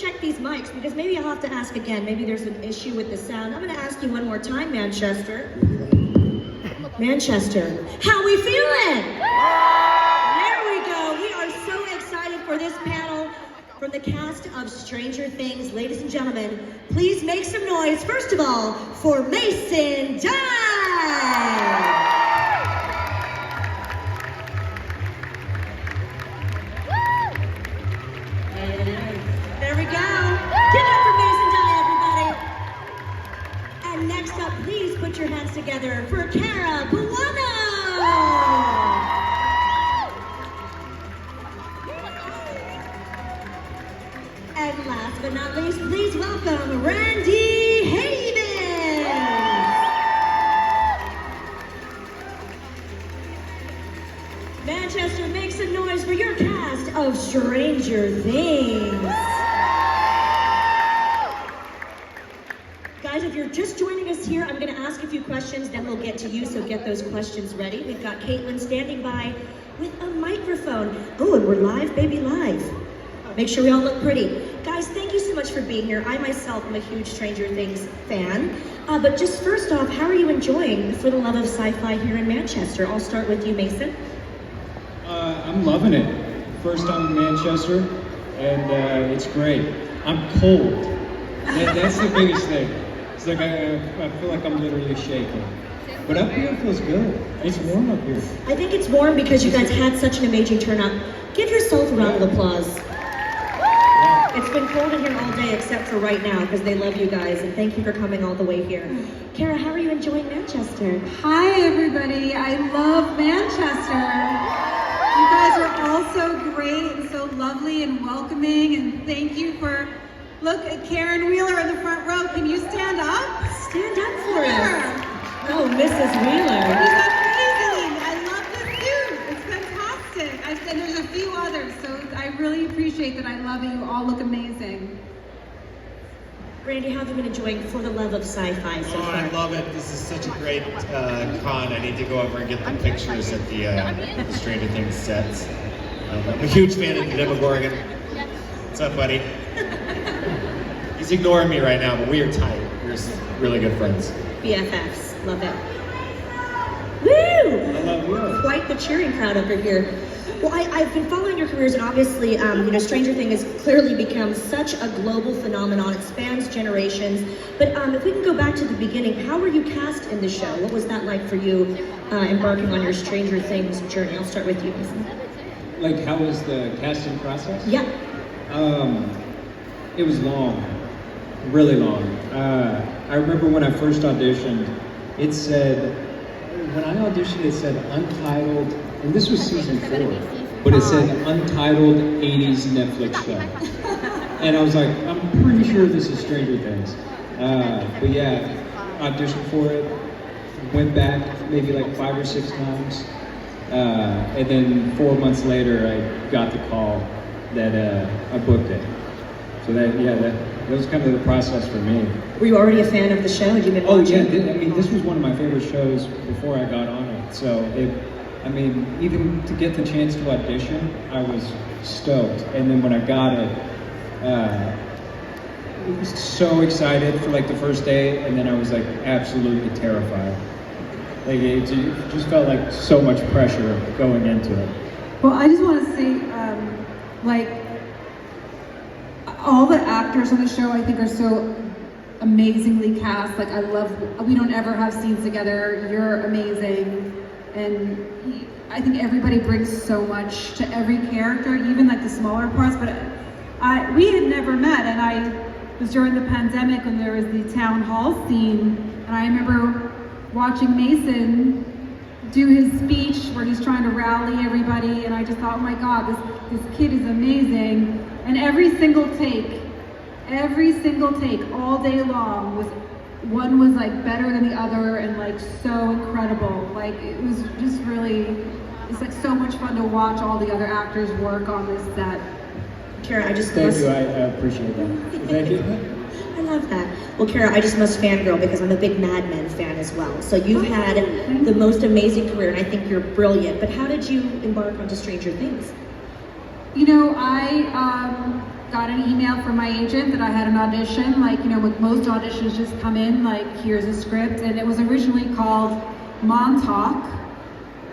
check these mics because maybe I'll have to ask again. Maybe there's an issue with the sound. I'm gonna ask you one more time, Manchester. Manchester, how we feeling? There we go. We are so excited for this panel from the cast of Stranger Things. Ladies and gentlemen, please make some noise, first of all, for Mason Dye. There we go. Give it up for Mason Dye, everybody. And next up, please put your hands together for Cara, Buono. And last but not least, please welcome Randy Haven. Manchester, make some noise for your cast of Stranger Things. Guys, if you're just joining us here, I'm going to ask a few questions, then we'll get to you, so get those questions ready. We've got Caitlin standing by with a microphone. Oh, and we're live, baby, live. Make sure we all look pretty. Guys, thank you so much for being here. I myself am a huge Stranger Things fan. But just first off, how are you enjoying For the Love of Sci-Fi here in Manchester? I'll start with you, Mason. I'm loving it. First time in Manchester, and it's great. I'm cold. That's the biggest thing. It's like I feel like I'm literally shaking. But up here feels good. It's warm up here. I think it's warm because you guys had such an amazing turnout. Give yourself a round of applause. It's been cold in here all day except for right now because they love you guys, and thank you for coming all the way here. Cara, how are you enjoying Manchester? Hi everybody, I love Manchester. You guys are all so great and so lovely and welcoming, and thank you for, look at Karen Wheeler in the front row. Can you stand up? Stand up for us. Oh, Mrs. Wheeler. He's amazing. I love this suit. It's fantastic. And there's a few others, so I really appreciate that. I love it. You all look amazing. Randy, how have you been enjoying For the Love of Sci-Fi so far? I love it. This is such a great con. I need to go over and get the pictures at the Stranger Things sets. I'm a huge fan of the Demogorgon. What's up, buddy? He's ignoring me right now, but we are tight. We're really good friends. BFFs. Love it. Woo! I love you. Quite the cheering crowd over here. Well, I've been following your careers, and obviously, Stranger Things has clearly become such a global phenomenon. It spans generations. But if we can go back to the beginning, how were you cast in the show? What was that like for you, embarking on your Stranger Things journey? I'll start with you, Mason. Like, how was the casting process? Yeah. It was long, really long. I remember when I first auditioned, it said Untitled, and this was season 4, but it said Untitled 80s Netflix show. And I was like, I'm pretty sure this is Stranger Things. But yeah, auditioned for it, went back maybe like 5 or 6 times, and then 4 months later I got the call that I booked it. So that was kind of the process for me. Were you already a fan of the show? Had you been watching? Oh yeah, this was one of my favorite shows before I got on it. So even to get the chance to audition, I was stoked. And then when I got it, I was so excited for like the first day, and then I was like absolutely terrified. Like it just felt like so much pressure going into it. Well, I just want to say, all the actors on the show, I think, are so amazingly cast. Like, we don't ever have scenes together. You're amazing. And I think everybody brings so much to every character, even like the smaller parts. But we had never met, and I was during the pandemic when there was the town hall scene, and I remember watching Mason do his speech where he's trying to rally everybody, and I just thought, oh my God, this kid is amazing. And every single take, all day long, one was like better than the other and like so incredible. Like it was just really, it's like so much fun to watch all the other actors work on this set. Cara, I just Thank you, I appreciate that. Thank you. I love that. Well, Cara, I just must fangirl because I'm a big Mad Men fan as well. So you've had the most amazing career, and I think you're brilliant. But how did you embark onto Stranger Things? You know, I got an email from my agent that I had an audition, like, you know, with most auditions just come in, like, here's a script, and it was originally called Montauk,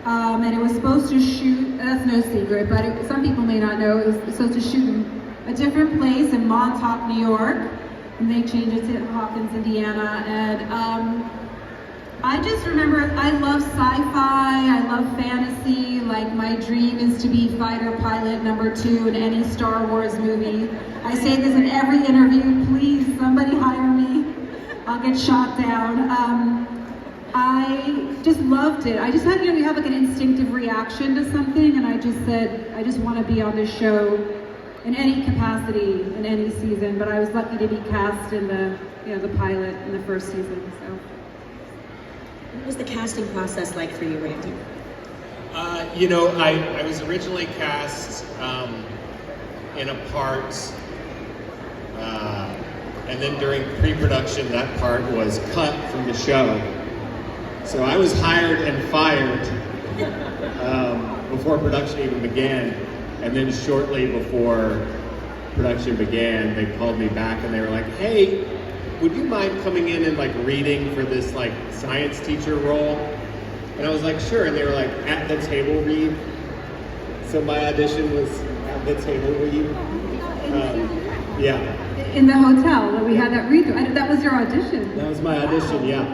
and it was supposed to shoot, that's no secret, but some people may not know, it was supposed to shoot in a different place in Montauk, New York, and they changed it to Hawkins, Indiana, and I just remember, I love sci-fi, I love fantasy, like my dream is to be fighter pilot #2 in any Star Wars movie. I say this in every interview, please, somebody hire me, I'll get shot down. I just loved it. I just had, you know, you have like an instinctive reaction to something, and I just said, I just want to be on this show in any capacity, in any season, but I was lucky to be cast in the, you know, the pilot in the first season, so. What was the casting process like for you, Randy? You know, I was originally cast in a part, and then during pre-production, that part was cut from the show. So I was hired and fired before production even began, and then shortly before production began, they called me back and they were like, "Hey, would you mind coming in and like reading for this like science teacher role?" And I was like, "Sure." And they were like, "At the table read." So my audition was at the table read. Yeah. In the hotel that we had that read. That was your audition. That was my audition, yeah.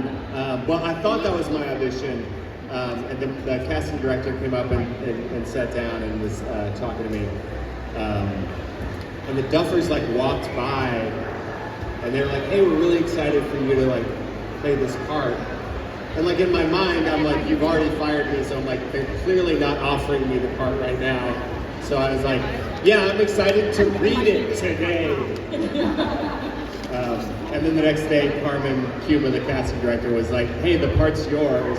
Well, I thought that was my audition, and the casting director came up and sat down and was talking to me. And the Duffers like walked by, and they were like, "Hey, we're really excited for you to like play this part." And like in my mind, I'm like, "You've already fired me," so I'm like, they're clearly not offering me the part right now. So I was like, "Yeah, I'm excited to read it today." And then the next day, Carmen Cuba, the casting director, was like, "Hey, the part's yours."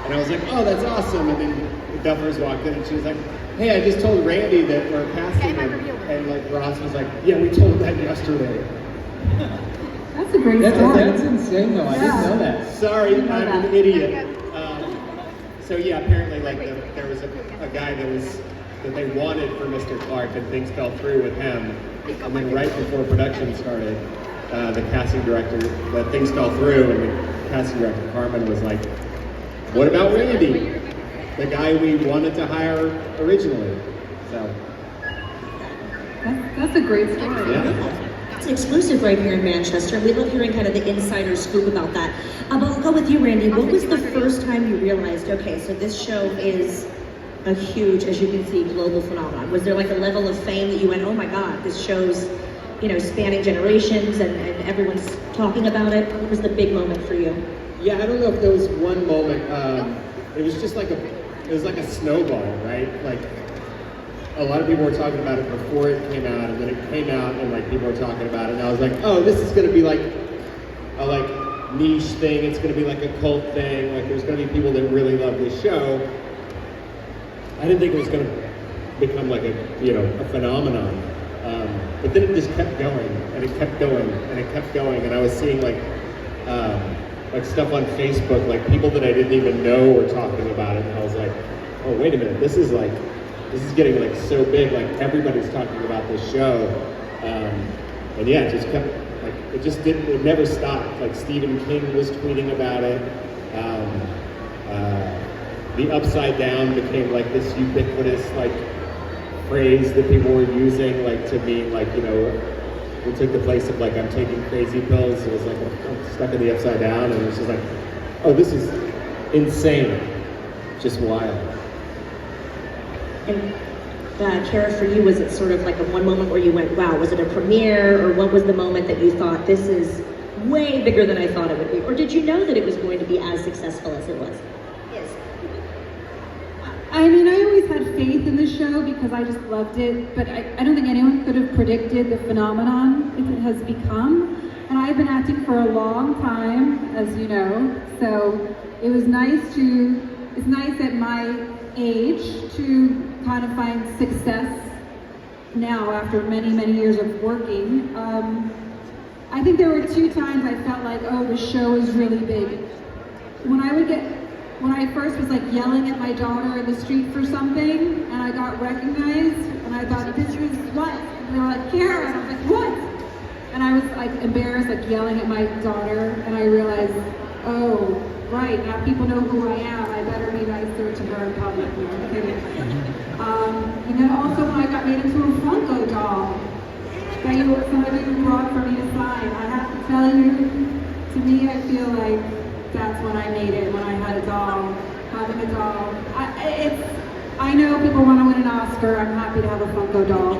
And I was like, "Oh, that's awesome." And then the Duffers walked in and she was like, "Hey, I just told Randy that we're casting him." And like Ross was like, "Yeah, we told that yesterday." That's a great story. That's insane though, I didn't know that. Sorry, I'm an idiot. So yeah, apparently like there was a guy that they wanted for Mr. Clarke, and things fell through with him. And then right before production started, the casting director, things fell through, and the casting director, Carmen, was like, "What about Randy? The guy we wanted to hire originally." So. That's a great story. Yeah. It's an exclusive right here in Manchester. We love hearing kind of the insider scoop about that. But I'll go with you, Randy. What was the first time you realized, okay, so this show is a huge, as you can see, global phenomenon? Was there like a level of fame that you went, "Oh my God, this show's, you know, spanning generations and everyone's talking about it"? What was the big moment for you? Yeah, I don't know if there was one moment. It was just like it was like a snowball, right? Like a lot of people were talking about it before it came out, and then it came out, and like people were talking about it, and I was like, "Oh, this is going to be like a like niche thing. It's going to be like a cult thing. Like there's going to be people that really love this show." I didn't think it was going to become like a phenomenon. But then it just kept going, and it kept going, and it kept going, and I was seeing like stuff on Facebook, like people that I didn't even know were talking about it, and I was like, "Oh, wait a minute, this is getting like so big, like everybody's talking about this show." And yeah, it just kept, like, it never stopped. Like Stephen King was tweeting about it. The upside down became like this ubiquitous like phrase that people were using, like to mean like, you know, it took the place of like, "I'm taking crazy pills." It was like, "I'm stuck in the upside down," and it was just like, "Oh, this is insane, just wild." And Cara, for you, was it sort of like a one moment where you went, "Wow"? Was it a premiere, or what was the moment that you thought, "This is way bigger than I thought it would be"? Or did you know that it was going to be as successful as it was? Yes. I mean, I always had faith in the show because I just loved it, but I don't think anyone could have predicted the phenomenon it has become. And I've been acting for a long time, as you know, so it was it's nice at my age to kind of find success now after many, many years of working. I think there were 2 times I felt like, oh, the show is really big. When I first was like yelling at my daughter in the street for something, and I got recognized, and I thought, "This is what?" And they were like, "Cara." like embarrassed, like yelling at my daughter, and I realized, oh, right, now people know who I am. I better be nicer to her in public. No, I'm kidding. And then also when I got made into a Funko doll that some of you brought for me to sign, I have to tell you, to me, I feel like that's when I made it, when I had a doll, having a doll. I know people want to win an Oscar. I'm happy to have a Funko doll.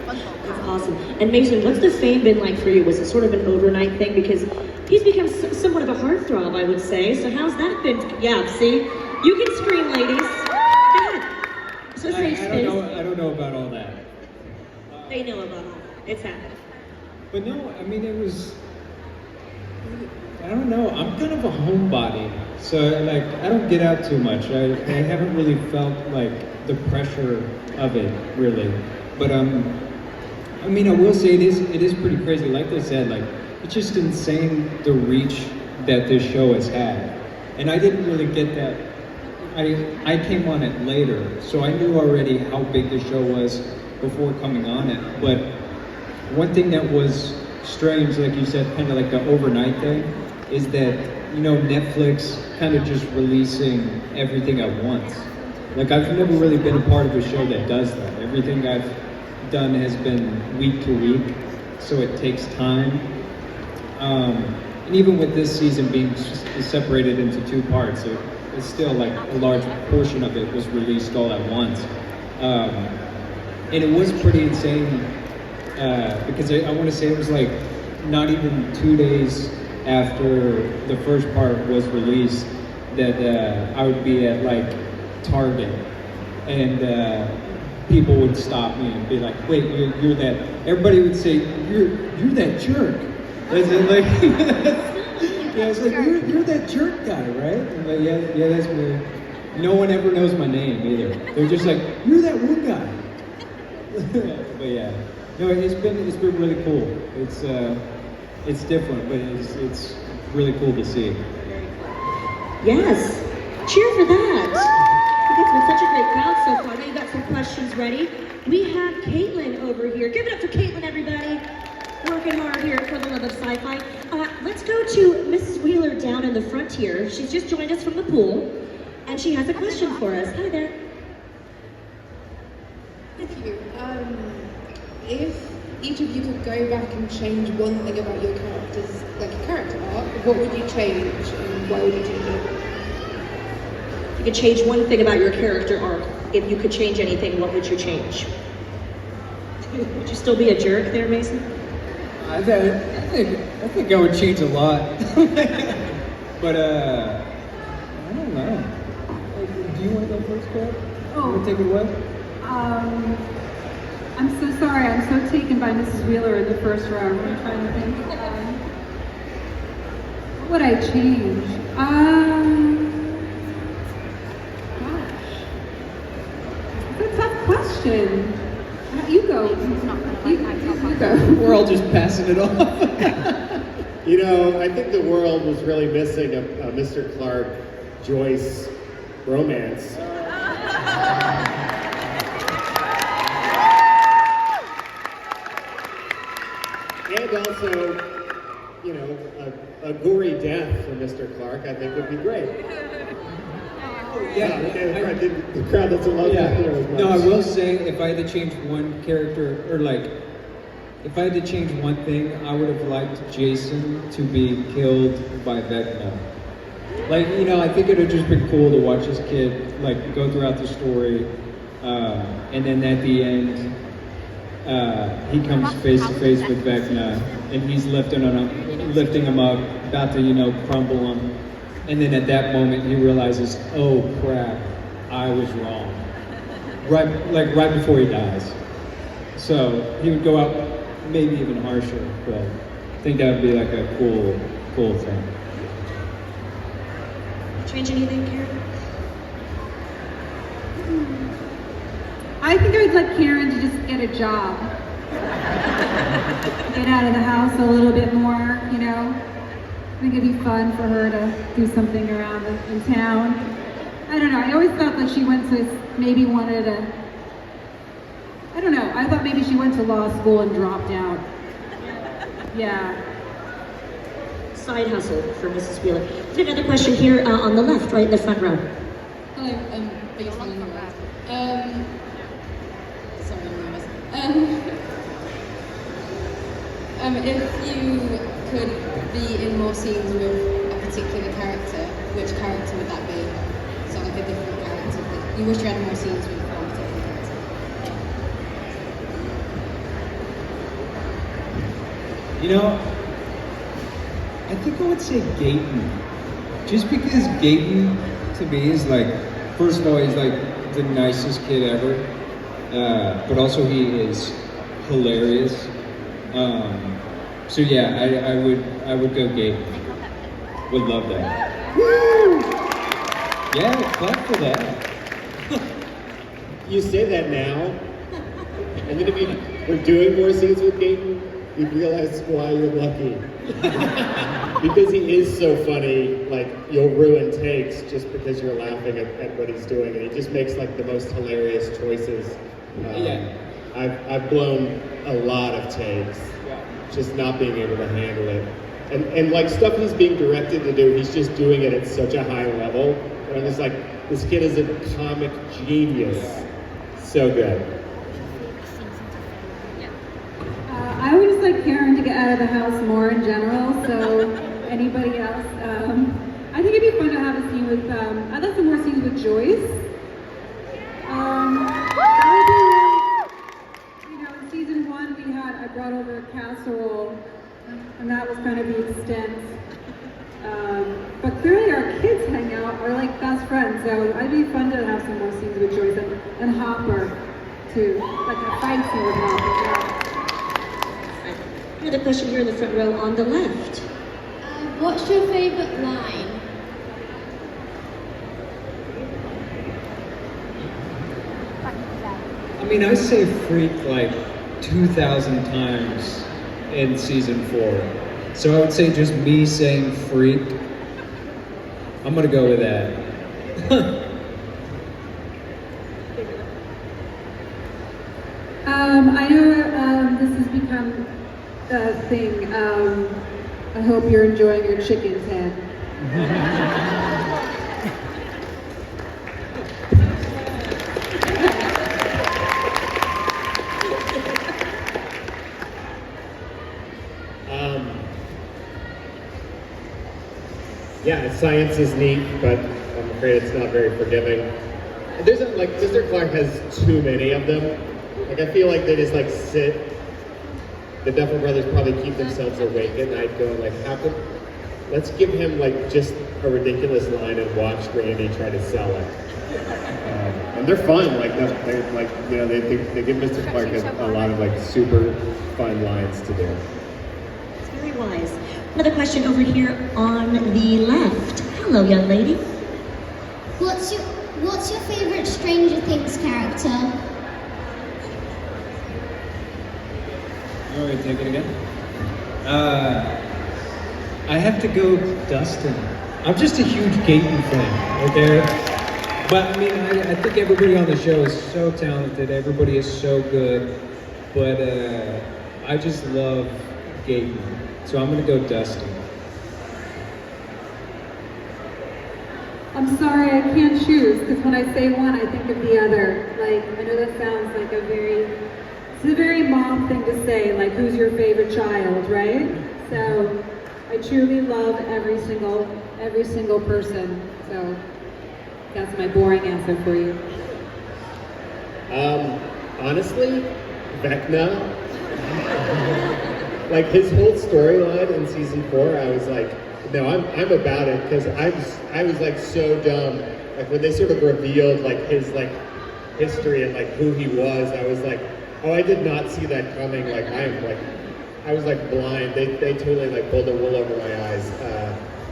That's awesome. And Mason, what's the fame been like for you? Was it sort of an overnight thing? Because he's become somewhat of a heartthrob, I would say. So how's that been? Yeah, see? You can scream, ladies. Yeah. So I don't know about all that. They know about all that. It's happened. But no, I mean, it was, I don't know, I'm kind of a homebody. So, like, I don't get out too much. I haven't really felt, like, the pressure of it, really. But, I mean, I will say it is pretty crazy. Like I said, like, it's just insane the reach that this show has had. And I didn't really get that. I came on it later, so I knew already how big the show was before coming on it. But one thing that was strange, like you said, kind of like the overnight thing, is that, you know, Netflix kind of just releasing everything at once. Like, I've never really been a part of a show that does that. Everything I've done has been week to week, so it takes time. And even with this season being separated into 2 parts, it's still like a large portion of it was released all at once. And it was pretty insane, because I want to say it was like not even 2 days after the first part was released that I would be at like Target, and people would stop me and be like, "Wait, you're that?" Everybody would say, "You're that jerk." As in, like, yeah, it's like you're that jerk guy, right? I'm like, yeah, that's me. No one ever knows my name either. They're just like, "You're that one guy." But yeah, no, it's been really cool. It's different, but it's really cool to see. Yes. Cheer for that. It's been such a great crowd so far. I know you got some questions ready. We have Caitlin over here. Give it up for Caitlin, everybody. Working hard here for the love of sci-fi. Let's go to Mrs. Wheeler down in the front here. She's just joined us from the pool, and she has a question for us. Hi there. Thank you. If each of you could go back and change one thing about your characters, like your character arc, what would you change and why would you change it? If you could change one thing about your character arc, if you could change anything, what would you change? Would you still be a jerk there, Mason? I think I would change a lot. But I don't know. Do you want to go first, Clarke? Oh. You want to take it away? I'm so sorry. I'm so taken by Mrs. Wheeler in the first round. I'm trying to think. What would I change? Gosh, that's a tough question. You go. You go. We're all just passing it off. You know, I think the world was really missing a Mr. Clarke Joyce romance. And also, you know, a gory death for Mr. Clarke, I think would be great. Yeah, Okay, the crowd doesn't love that hero as much. No, I will say, if I had to change one character, or like, if I had to change one thing, I would have liked Jason to be killed by Vecna. Like, you know, I think it would have just been cool to watch this kid, like, go throughout the story, and then at the end, he comes face to face with Vecna, and he's lifting him up, about to, you know, crumble him. And then at that moment, he realizes, oh crap, I was wrong. Right before he dies. So he would go out maybe even harsher, but I think that would be like a cool thing. Change anything, Karen? I think I would like Karen to just get a job. Get out of the house a little bit more, you know. I think it'd be fun for her to do something around in town. I don't know, I always thought that she maybe wanted to, I don't know, I thought maybe she went to law school and dropped out. Yeah. Side hustle for Mrs. Wheeler. There's another question here on the left, right in the front row. Hello, biggest fan in the world. Sorry, I'm nervous. If you could be in more scenes with a particular character, which character would that be? So like a different character that you wish you had more scenes with one particular character. You know, I think I would say Gaten. Just because Gaten, to me, is like, first of all, he's like the nicest kid ever. But also he is hilarious. So yeah, I would go Gaten. Would love that. Woo! Yeah, clap for that. You say that now, and then if you were doing more scenes with Gaten, you'd realize why you're lucky. Because he is so funny, like, you'll ruin takes just because you're laughing at what he's doing, and he just makes like the most hilarious choices. Yeah. I've blown a lot of takes, just not being able to handle it. And like stuff he's being directed to do, he's just doing it at such a high level. And I'm just like, this kid is a comic genius. So good. I would just like Karen to get out of the house more in general, so anybody else? I think it'd be fun to have a scene with, I'd like some more scenes with Joyce. That would be, you know, in season 1 I brought over a casserole, and that was kind of the extent. But clearly our kids hang out, are like best friends, so it'd be fun to have some more scenes with Joyce and Hopper too, like a fight scene with Hopper. Yeah. Another question here in the front row on the left. What's your favorite line? I mean, I say freak like 2,000 times in season 4. So I would say just me saying freak. I'm gonna go with that. I know this has become a thing. I hope you're enjoying your chicken's head. Yeah, science is neat, but I'm afraid it's not very forgiving. There's like, Mr. Clarke has too many of them. Like, I feel like they just like sit. The Duffer Brothers probably keep themselves awake at night going like, let's give him like just a ridiculous line and watch Randy try to sell it. And they're fun, like they're like, you know, they give Mr. Clarke a lot of like super fun lines to do. It's very wise. Another question over here on the left. Hello, young lady. What's your favorite Stranger Things character? All right, take it again. I have to go Dustin. I'm just a huge Gaten fan, okay? But I mean, I think everybody on the show is so talented. Everybody is so good. But I just love Gaten. So I'm gonna go Dustin. I'm sorry, I can't choose, because when I say one, I think of the other. Like, I know that sounds like it's a very mom thing to say, like, who's your favorite child, right? So, I truly love every single person. So, that's my boring answer for you. Honestly, Vecna. Like his whole storyline in season 4, I was like, no, I'm about it, because I was like so dumb. Like when they sort of revealed like his like history and like who he was, I was like, oh, I did not see that coming. Like I was like blind. They totally like pulled the wool over my eyes.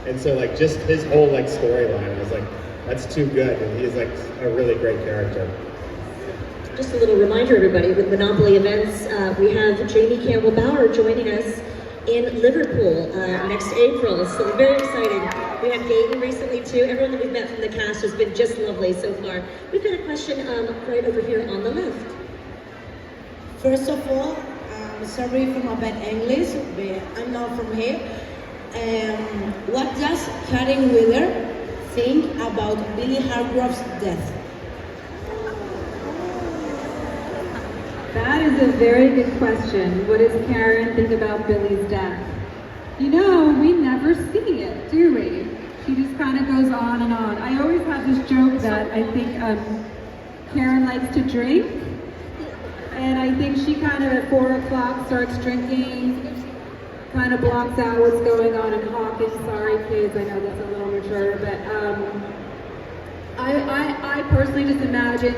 And so like just his whole like storyline, I was like, that's too good. And he's like a really great character. Just a little reminder, everybody, with Monopoly Events, we have Jamie Campbell-Bower joining us in Liverpool next April, so we're very excited. We had Gaten recently too. Everyone that we've met from the cast has been just lovely so far. We've got a question right over here on the left. First of all, I'm sorry for my bad English, but I'm not from here. What does Karen Wheeler think about Billy Hargrove's death? That is a very good question. What does Karen think about Billy's death? You know, we never see it, do we? She just kind of goes on and on. I always have this joke that I think Karen likes to drink. And I think she kind of at 4 o'clock starts drinking, kind of blocks out what's going on in Hawkins. Sorry kids, I know that's a little mature, but I personally just imagine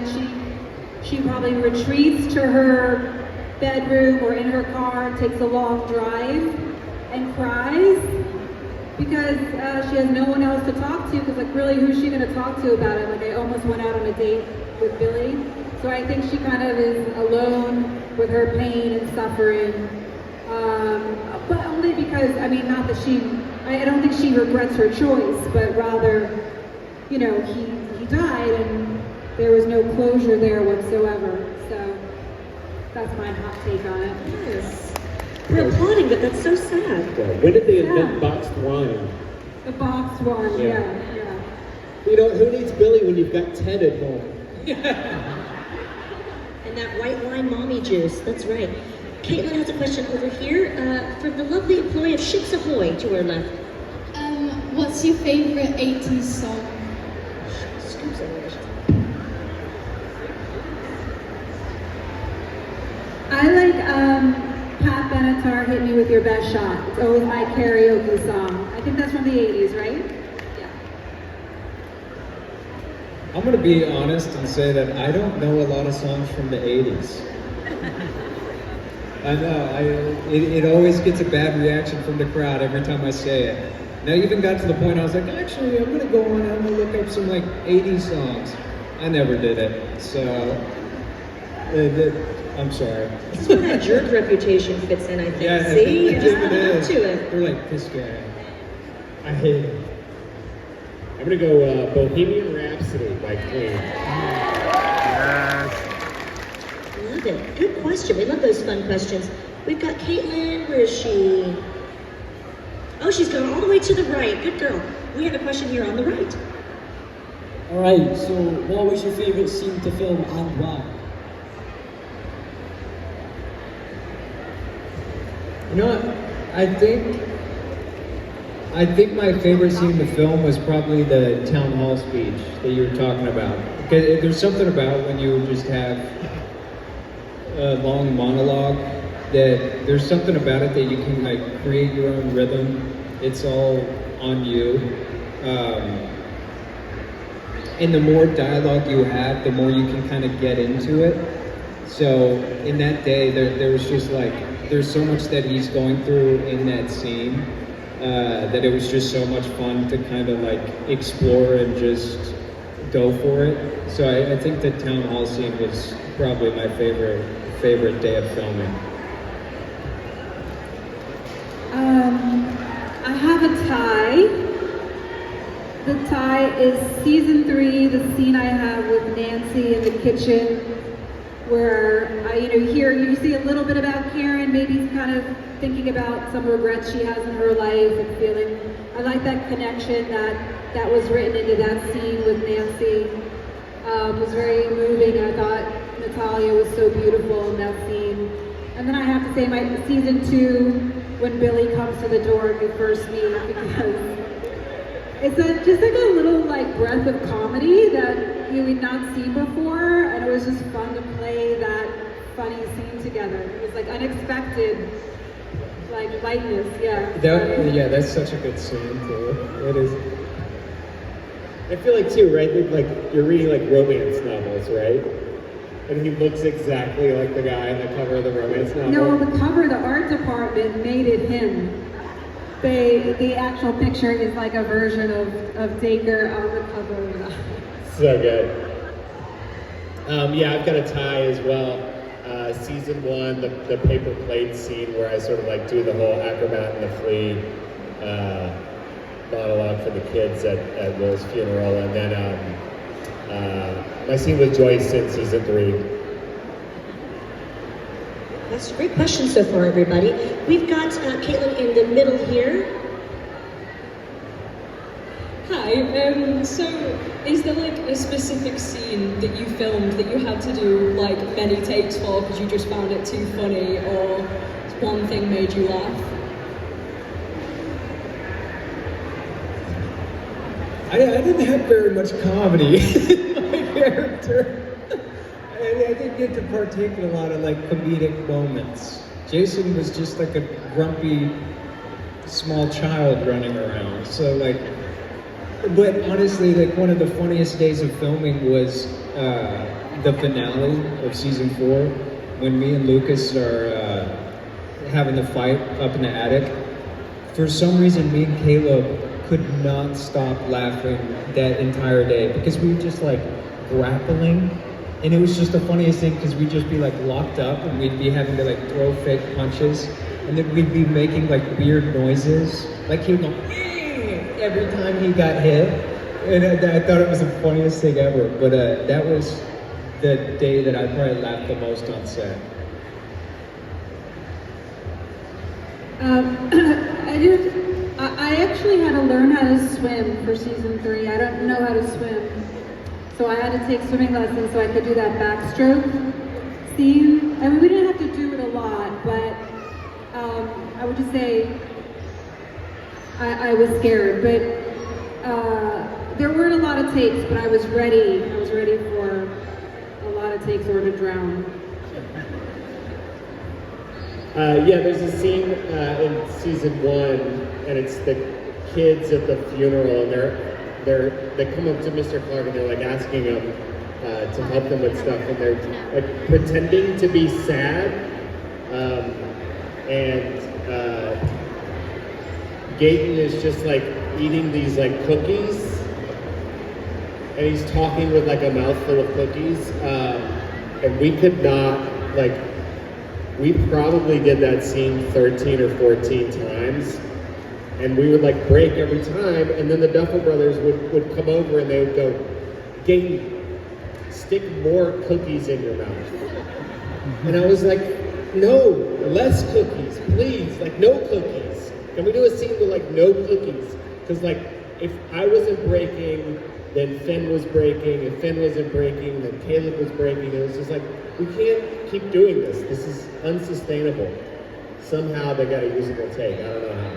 she probably retreats to her bedroom or in her car, takes a long drive and cries because she has no one else to talk to, because like really who's she going to talk to about it? Like I almost went out on a date with Billy. So I think she kind of is alone with her pain and suffering. But only because, I mean, not that I don't think she regrets her choice, but rather, you know, he died and there was no closure there whatsoever. So that's my hot take on it. Yes. We're applauding, but that's so sad. Yeah. When did they invent boxed wine? The boxed one, yeah. You know, who needs Billy when you've got Ted at home? And that white wine mommy juice, that's right. Caitlin has a question over here from the lovely employee of Ships Ahoy to her left. What's your favorite 80s song? Scoops English. I like Pat Benatar, Hit Me With Your Best Shot. It's always my karaoke song. I think that's from the 80s, right? I'm going to be honest and say that I don't know a lot of songs from the 80s. I know, it always gets a bad reaction from the crowd every time I say it. And I even got to the point I was like, actually, I'm going to go on and I'm going to look up some like 80s songs. I never did it, so I'm sorry. This is where that jerk reputation fits in, I think. Yeah, See, you're just not it up is. to it. They're like, this guy. I hate him. I'm gonna go Bohemian Rhapsody by Queen. Love it. Good question. We love those fun questions. We've got Caitlin. Where is she? Oh, she's going all the way to the right. Good girl. We have a question here on the right. Alright, so what was your favorite scene to film and why? You know what? I think my favorite scene in the film was probably the town hall speech that you were talking about. Because there's something about when you just have a long monologue that there's something about it that you can like create your own rhythm. It's all on you. And the more dialogue you have, the more you can kind of get into it. So in that day, there was just like, there's so much that he's going through in that scene. That it was just so much fun to kind of like explore and just go for it. So I think the town hall scene was probably my favorite day of filming. I have a tie. The tie is season 3, the scene I have with Nancy in the kitchen, where you see a little bit about Karen, maybe kind of thinking about some regrets she has in her life and feeling. I like that connection that was written into that scene with Nancy. It was very moving. I thought Natalia was so beautiful in that scene. And then I have to say my season 2, when Billy comes to the door and we first meet, because it's just like a little like breath of comedy that we'd not seen before, and it was just fun to play that funny scene together. It was like unexpected, like lightness, yeah. That's such a good scene too. It is. I feel like too, right? Like you're reading like romance novels, right? And he looks exactly like the guy on the cover of the romance novel. No, the cover, the art department made it him. The actual picture is like a version of Dacre on the cover. So good. I've got a tie as well. Season 1, the paper plate scene where I sort of like do the whole acrobat and the flea monologue for the kids at Will's funeral, and then my scene with Joyce in season 3. That's a great question so far, everybody. We've got Caitlin in the middle here. Hi, so is there like a specific scene that you filmed that you had to do like many takes for because you just found it too funny, or one thing made you laugh? I didn't have very much comedy in my character. I didn't get to partake in a lot of like comedic moments. Jason was just like a grumpy small child running around. So like, but honestly, like one of the funniest days of filming was the finale of season 4, when me and Lucas are having the fight up in the attic. For some reason, me and Caleb could not stop laughing that entire day because we were just like grappling, and it was just the funniest thing because we'd just be like locked up and we'd be having to like throw fake punches, and then we'd be making like weird noises, like he'd go every time he got hit, and I thought it was the funniest thing ever. But that was the day that I probably laughed the most on set. I actually had to learn how to swim for season 3. I don't know how to swim. So I had to take swimming lessons so I could do that backstroke scene. I mean, we didn't have to do it a lot, but I would just say I was scared. But there weren't a lot of takes, but I was ready. I was ready for a lot of takes or to drown. Yeah, there's a scene in season 1, and it's the kids at the funeral, and they come up to Mr. Clarke and they're like asking him to help them with stuff, and they're like pretending to be sad, and Gaten is just like eating these like cookies, and he's talking with like a mouthful of cookies, and we could not like. We probably did that scene 13 or 14 times, and we would like break every time, and then the Duffel brothers would come over and they would go, Gaten, stick more cookies in your mouth. And I was like, no, less cookies, please, like no cookies. Can we do a scene with like no cookies? Because like, if I wasn't breaking, then Finn was breaking, if Finn wasn't breaking, then Caleb was breaking. It was just like, we can't keep doing this. This is unsustainable. Somehow they got a usable take. I don't know how.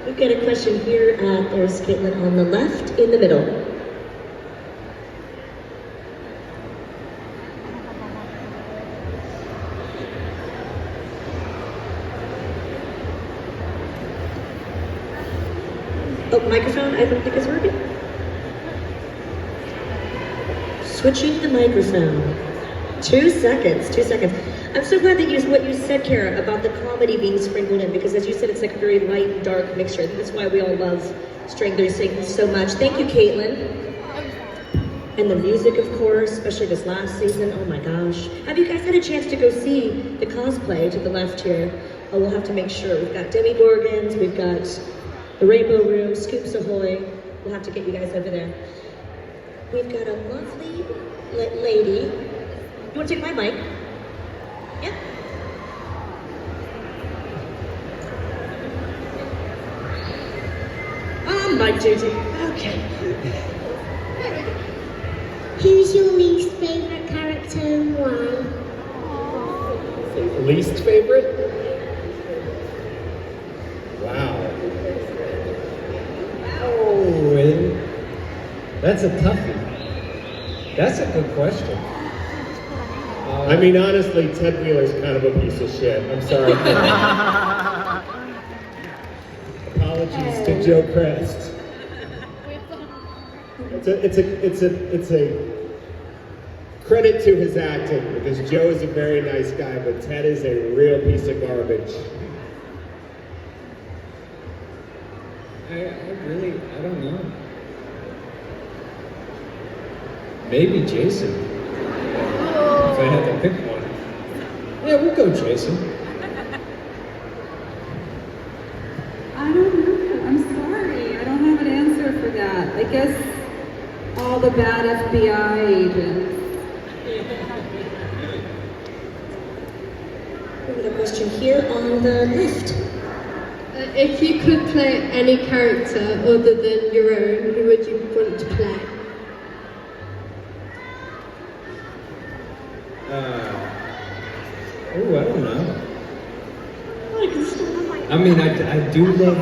We've got a question here. There's Caitlin on the left, in the middle. Oh, microphone, I don't think it's working. Switching the microphone. 2 seconds, 2 seconds. I'm so glad that what you said, Cara, about the comedy being sprinkled in, because as you said, it's like a very light and dark mixture. I think that's why we all love Stranger Things so much. Thank you, Caitlin. And the music, of course, especially this last season. Oh my gosh. Have you guys had a chance to go see the cosplay to the left here? Oh, we'll have to make sure. We've got Demi Gorgons, we've got the Rainbow Room, Scoops Ahoy. We'll have to get you guys over there. We've got a lovely lady. You want to take my mic? Yeah. Mic duty. Okay. Who's your least favourite character and why? Least favorite? Wow. Oh, that's a toughie. That's a good question. I mean, honestly, Ted Wheeler's kind of a piece of shit. I'm sorry. Apologies to Joe Crest. It's a credit to his acting, because Joe is a very nice guy, but Ted is a real piece of garbage. I don't know. Maybe Jason. If I had to pick one. Yeah, we'll go Jason. I don't know. I'm sorry. I don't have an answer for that. I guess all the bad FBI agents. We got a question here on the left. If you could play any character other than your own, who would you want to play? I don't know. I mean, I do love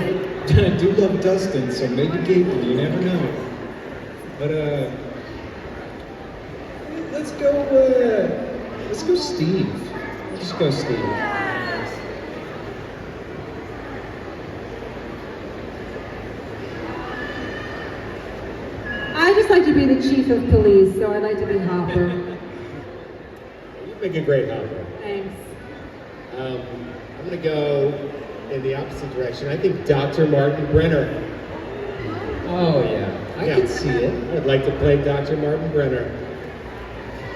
I do love Dustin, so maybe Gabriel. You never know. But let's go Steve. Let's go Steve. I just like to be the chief of police, so I like to be Hopper. You make a great Hopper. Thanks. I'm gonna go in the opposite direction. I think Dr. Martin Brenner. Oh yeah, I can see it. I'd like to play Dr. Martin Brenner.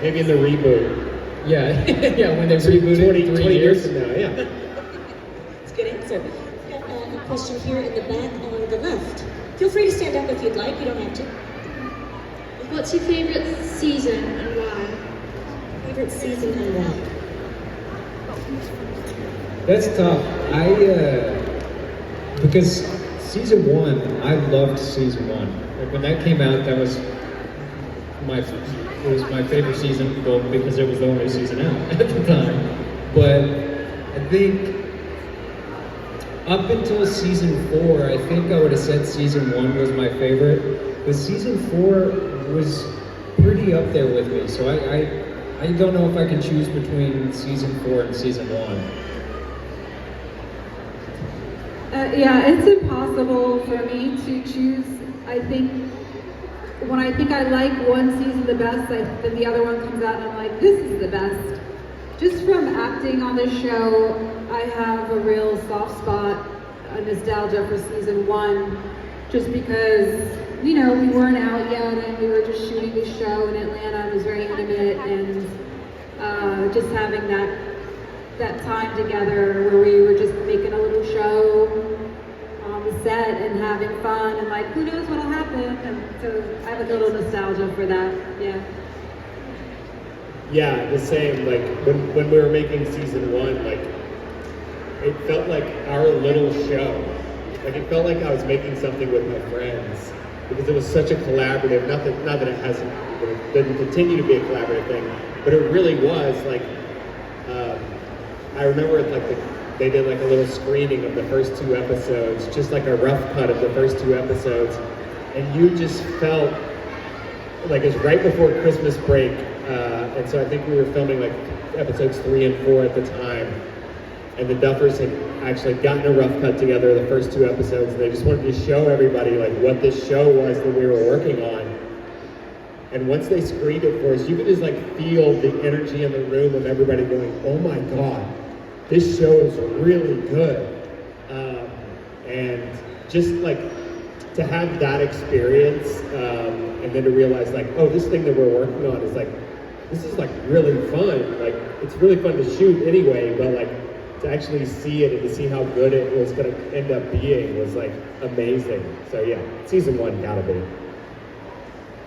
Maybe in the reboot. Yeah, yeah, when they reboot it 20 years from now, yeah. That's a good answer. We've got a question here in the back on the left. Feel free to stand up if you'd like. You don't have to. What's your favourite season and why? Favorite season and why? That's tough. Because season 1, I loved season 1. Like when that came out, that was my favorite season, well, because it was the only season out at the time. But I think up until season 4, I think I would have said season 1 was my favorite. But season 4 was pretty up there with me. So I don't know if I can choose between season 4 and season 1. Yeah, it's impossible for me to choose. I think when I think I like one season the best, then the other one comes out and I'm like, this is the best. Just from acting on this show, I have a real soft spot, a nostalgia for season 1, just because, you know, we weren't out yet and we were just shooting the show in Atlanta. It was very intimate, and just having that time together where we were just making a little show on the set and having fun and like, who knows what'll happen? And so I have a little nostalgia for that, yeah. Yeah, the same. Like when we were making season 1, like it felt like our little show. Like it felt like I was making something with my friends because it was such a collaborative. Not that it didn't continue to be a collaborative thing, but it really was. Like I remember they did like a little screening of the first 2 episodes, just like a rough cut of the first 2 episodes, and you just felt like it was right before Christmas break. And so I think we were filming like episodes 3 and 4 at the time. And the Duffers had actually gotten a rough cut together of the first 2 episodes. And they just wanted to show everybody like what this show was that we were working on. And once they screened it for us, you could just like feel the energy in the room of everybody going, oh my God, this show is really good. And just like to have that experience and then to realize like, oh, this thing that we're working on is like, this is like really fun. Like it's really fun to shoot anyway, but like to actually see it and to see how good it was going to end up being was like amazing. So yeah, season 1 gotta be.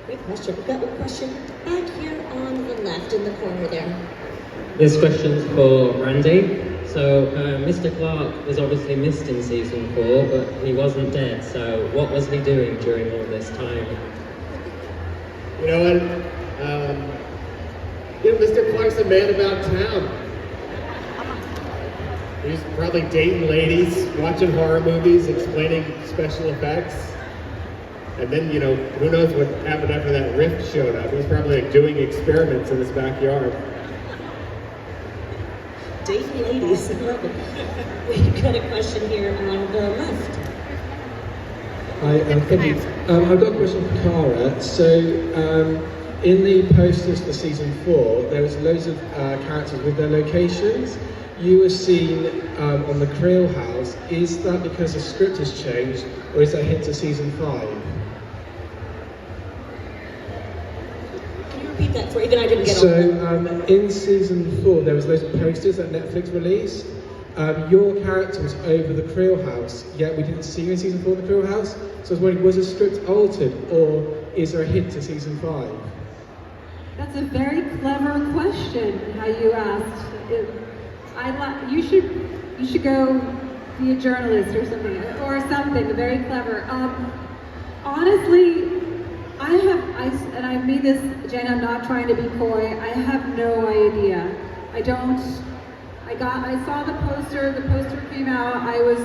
Great question. We've got a question back here on the left in the corner there. This question's for Randy. So Mr. Clarke was obviously missed in season 4, but he wasn't dead. So what was he doing during all this time? You know what? Mr. Clarke's a man about town. He's probably dating ladies, watching horror movies, explaining special effects. And then, you know, who knows what happened after that rift showed up. He's probably like doing experiments in his backyard. Dating ladies, I love it. We've got a question here on the left. Hi, I've got a question for Cara. So, in the posters for season 4, there was loads of characters with their locations. You were seen on the Creel house. Is that because the script has changed, or is that a hint to season 5? Can you repeat that for even I didn't get So, in season 4, there was loads of posters that Netflix released. Your character was over the Creel house, yet we didn't see you in season 4 of the Creel house. So I was wondering, was the script altered, or is there a hint to season 5? That's a very clever question, how you asked. You should go be a journalist or something, very clever. Honestly, and I mean this, Jen, I'm not trying to be coy, I have no idea. I saw the poster came out, I was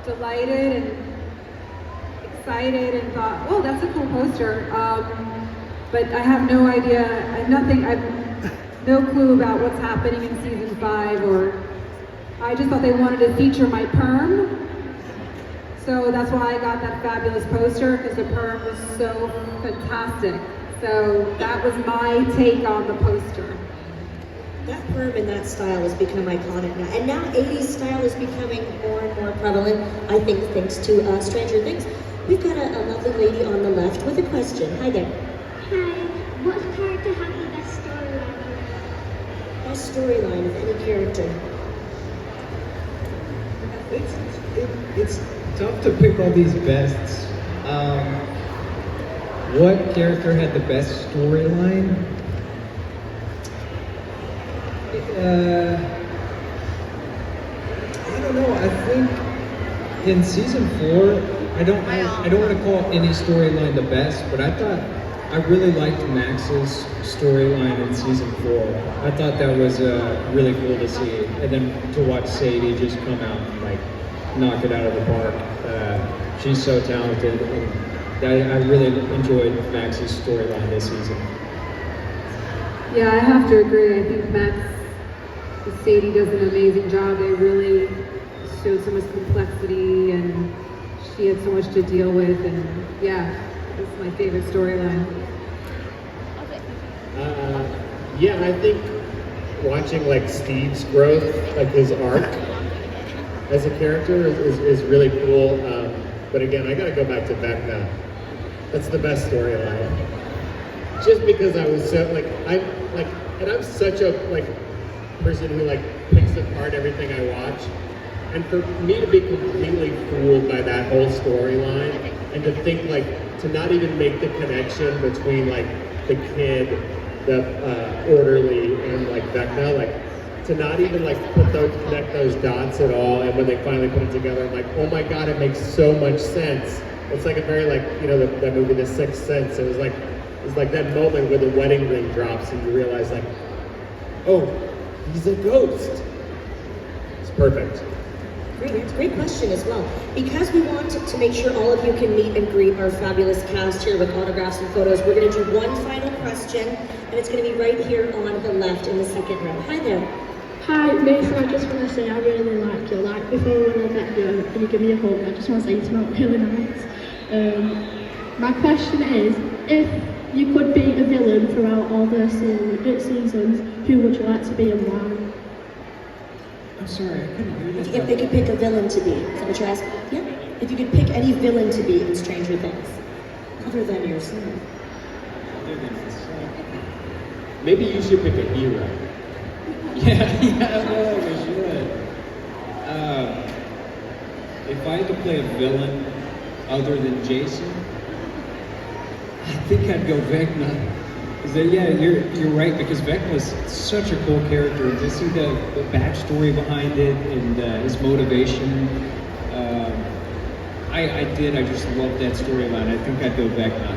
delighted and excited and thought, oh, that's a cool poster. But I have no idea, I've no clue about what's happening in season 5, or I just thought they wanted to feature my perm. So that's why I got that fabulous poster, because the perm was so fantastic. So that was my take on the poster. That perm and that style has become iconic now. And now 80s style is becoming more and more prevalent, I think, thanks to Stranger Things. We've got a lovely lady on the left with a question. Hi there. Hi. What character had the best storyline? Best storyline of any character? It's tough to pick all these bests. What character had the best storyline? I don't know. I think in season 4, I don't want to call any storyline the best, but I really liked Max's storyline in season 4. I thought that was really cool to see, and then to watch Sadie just come out and like knock it out of the park. She's so talented, and I really enjoyed Max's storyline this season. Yeah, I have to agree. I think Max and Sadie does an amazing job. They really showed so much complexity, and she had so much to deal with, and yeah, this is my favorite storyline. Yeah, I think watching like Steve's growth, like his arc as a character is really cool. But again, I gotta go back to Vecna. That's the best storyline. Just because I was so I'm such a person who picks apart everything I watch. And for me to be completely fooled by that whole storyline, and to think to not even make the connection between the kid, the orderly, and Vecna, to not even connect those dots at all, and when they finally put it together, I'm like, oh my god, it makes so much sense. It's like a very that movie, The Sixth Sense. It was like that moment where the wedding ring drops and you realize oh, he's a ghost. It's perfect. Great, great question as well. Because we want to make sure all of you can meet and greet our fabulous cast here with autographs and photos, we're going to do one final question, and it's going to be right here on the left in the second row. Hi there. Hi, Nathan, I just want to say I really like you. Before when I met you and you give me a hug, I just want to say you smell really nice. My question is, if you could be a villain throughout all the seasons, who would you like to be and why? I'm sorry, I couldn't hear that. If they could pick a villain to be, is that what you're asking? Yeah. If you could pick any villain to be in Stranger Things, other than yourself. Maybe you should pick a hero. Yeah, I feel like I should. If I had to play a villain other than Jason, I think I'd go Vecna. Yeah, you're right, because Vecna's such a cool character, and to see the backstory behind it and his motivation, I just love that storyline. I think I'd go Vecna.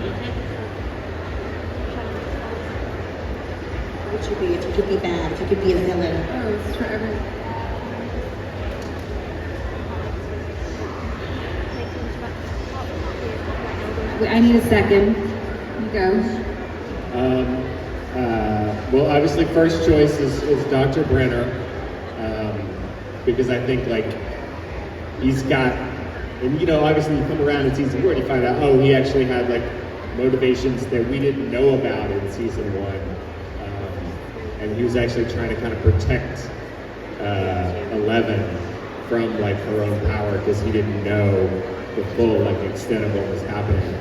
What would you be if you could be bad, if you could be a villain? Oh, it's forever. Wait, I need a second. You go. Well, obviously, first choice is Dr. Brenner, because I think he's got, and obviously you come around in season 4 and you find out, oh, he actually had motivations that we didn't know about in season 1, and he was actually trying to kind of protect 11 from her own power, because he didn't know the full extent of what was happening.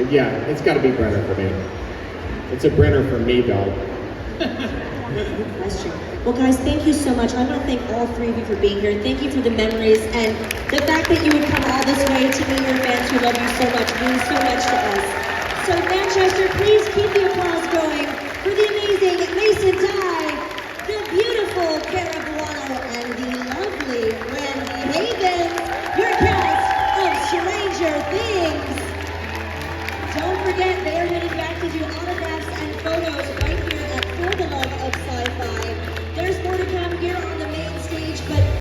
Yeah, it's got to be Brenner for me. It's a Brenner for me, dog. Good question. Well, guys, thank you so much. I want to thank all three of you for being here. Thank you for the memories and the fact that you would come all this way to meet your fans who love you so much. It means so much to us. South Manchester, please keep the applause going for the amazing Mason Dye, the beautiful Cara Buono, and the lovely Randy Havens, your cast of Stranger Things. Don't forget, they are heading back to do autographs and photos